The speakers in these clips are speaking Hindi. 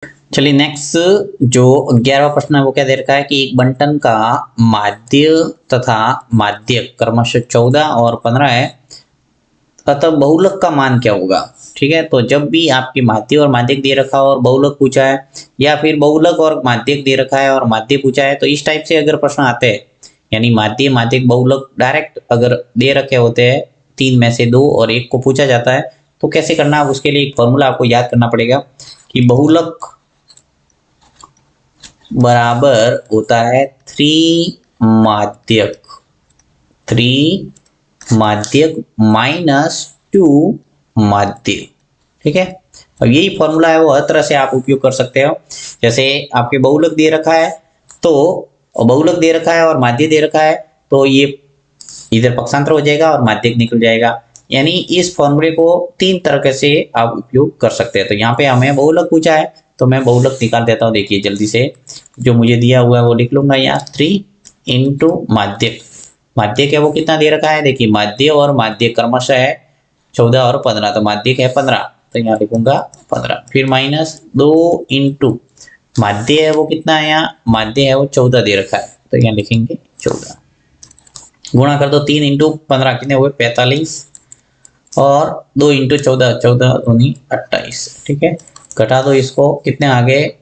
चलिए नेक्स्ट जो 11वां प्रश्न है वो क्या दे रखा है कि एक बंटन का माध्य तथा माध्यक क्रमशः 14 और 15 है, अतः बहुलक का मान क्या होगा। ठीक है, तो जब भी आपकी माध्य और माध्यक दे रखा हो और बहुलक पूछा है, या फिर बहुलक और माध्यक दे रखा है और माध्य पूछा है, तो इस टाइप से अगर प्रश्न आते हैं, यानी माध्य माध्यक बहुलक डायरेक्ट अगर दे रखे होते हैं, तीन में से दो और एक को पूछा जाता है, तो कैसे करना है उसके लिए एक फॉर्मूला आपको याद करना पड़ेगा कि बहुलक बराबर होता है थ्री माध्यक माइनस टू माध्य। ठीक है, अब यही फॉर्मूला है वो हर तरह से आप उपयोग कर सकते हो। जैसे आपके बहुलक दे रखा है, तो बहुलक दे रखा है और माध्य दे रखा है, तो ये इधर पक्षांतर हो जाएगा और माध्यक निकल जाएगा। यानी इस फॉर्मूले को तीन तरीके से आप उपयोग कर सकते हैं। तो यहाँ पे हमें बहुलक पूछा है, तो मैं बहुलक निकाल देता हूँ। देखिए जल्दी से, जो मुझे दिया हुआ है वो लिख लूंगा यहाँ, 3 इंटू माध्यक। माध्यक है वो कितना दे रखा है, देखिए माध्य और माध्य क्रमशः है 14 और 15, तो माध्यक है 15, तो यहाँ लिखूंगा 15। फिर माइनस 2 इंटू माध्य है वो कितना है, यहाँ माध्य है वो 14 दे रखा है, तो यहाँ लिखेंगे 14। गुणा कर दो 3 इंटू 15 कितने हुए 45, और 2 इंटू 14, 14 दूनी 28। ठीक है, घटा दो इसको, कितने आ गए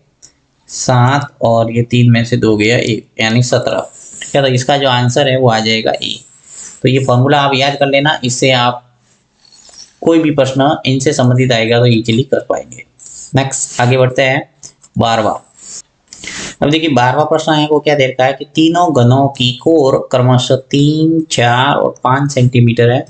7, और ये 3 में से 2 गया 1, यानी 17। ठीक है, तो इसका जो आंसर है वो आ जाएगा ए। तो ये फॉर्मूला आप याद कर लेना, इससे आप कोई भी प्रश्न इनसे संबंधित आएगा तो इजीली कर पाएंगे। नेक्स्ट आगे बढ़ते हैं 12वां। अब देखिए 12वां प्रश्न है वो क्या दे रखा है कि तीनों घनों की कोर क्रमशः 3, 4 और 5 सेंटीमीटर है,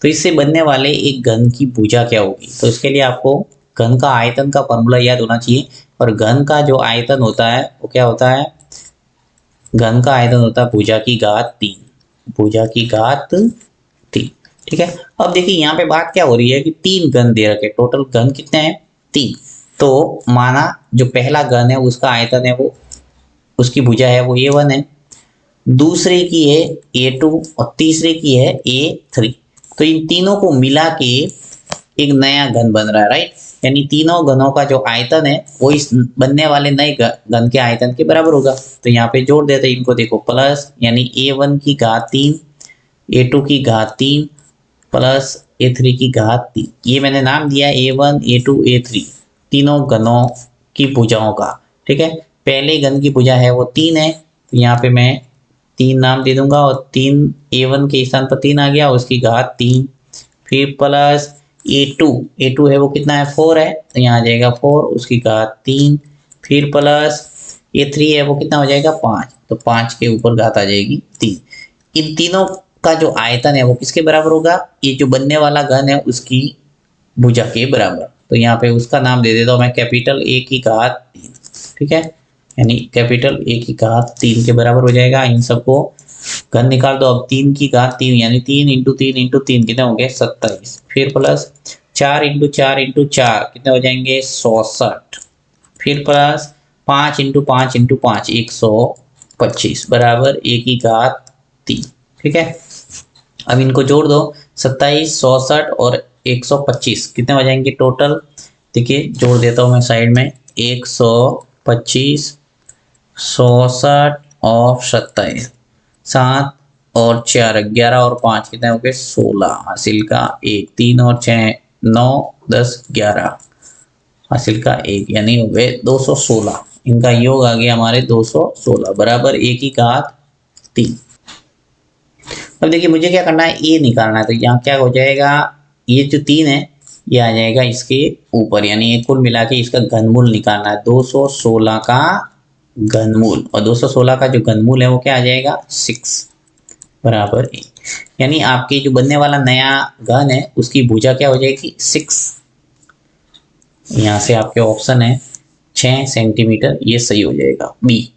तो इससे बनने वाले एक घन की भुजा क्या होगी। तो इसके लिए आपको घन का आयतन का फॉर्मूला याद होना चाहिए, और घन का जो आयतन होता है वो क्या होता है, घन का आयतन होता है भुजा की घात 3, भुजा की घात 3। ठीक है, अब देखिए यहाँ पे बात क्या हो रही है कि तीन घन दे रखे, टोटल घन कितने हैं 3। तो माना जो पहला घन है उसका आयतन है वो, उसकी भुजा है वो A1 है, दूसरे की है A2 और तीसरे की है A3। तो इन तीनों को मिला के एक नया घन बन रहा है, राइट। यानी तीनों घनों का जो आयतन है वो इस बनने वाले नए घन के आयतन के बराबर होगा। तो यहाँ पे जोड़ देते हैं इनको, देखो प्लस, यानी A1 की घात 3, A2 की घात 3 प्लस A3 की घात 3। ये मैंने नाम दिया A1, A2, A3, तीनों घनों की भुजाओं का। ठीक है, पहले घन की भुजा है वो 3 है, तो यहाँ पे मैं 3 नाम दे दूंगा, और 3 A1 के स्थान पर 3 आ गया, उसकी घात 3। फिर प्लस A2 है वो कितना है 4 है, तो यहाँ आ जाएगा 4, उसकी घात 3। फिर प्लस A3 है वो कितना हो जाएगा 5, तो 5 के ऊपर घात आ जाएगी 3। इन तीनों का जो आयतन है वो किसके बराबर होगा, ये जो बनने वाला घन है उसकी भुजा के बराबर। तो यहाँ पे उसका नाम दे देता हूँ मैं कैपिटल A की घात 3। ठीक है, यानी कैपिटल A की घात 3 के बराबर हो जाएगा। इन सबको घन निकाल दो, अब 3 की घात 3, यानी 3 इंटू 3 इंटू 3 कितने हो गए 27। फिर प्लस 4 इंटू 4 इंटू 4 कितने हो जाएंगे 66। फिर प्लस 5 इंटू 5 इंटू 5 125 बराबर A की घात 3। ठीक है, अब इनको जोड़ दो, 27, 67 और 125 कितने हो जाएंगे टोटल। देखिए जोड़ देता हूँ मैं साइड में, 125, 67 और 27, 7 और 4 11 और 5 कितने हो गए 16, हासिल का 1, 3 और 6 9 10 11, हासिल का 1, यानी हो गए 216। इनका योग आ गया हमारे 216 बराबर A की घात 3। अब देखिए मुझे क्या करना है, ये निकालना है, तो यहाँ क्या हो जाएगा, ये जो 3 है ये आ जाएगा इसके ऊपर, यानी ये कुल मिला के इसका घनमूल निकालना है, 216 का घनमूल, और 216 का जो घनमूल है वो क्या आ जाएगा 6 बराबर A। यानी आपके जो बनने वाला नया घन है उसकी भुजा क्या हो जाएगी 6। यहाँ से आपके ऑप्शन है 6 सेंटीमीटर, ये सही हो जाएगा बी।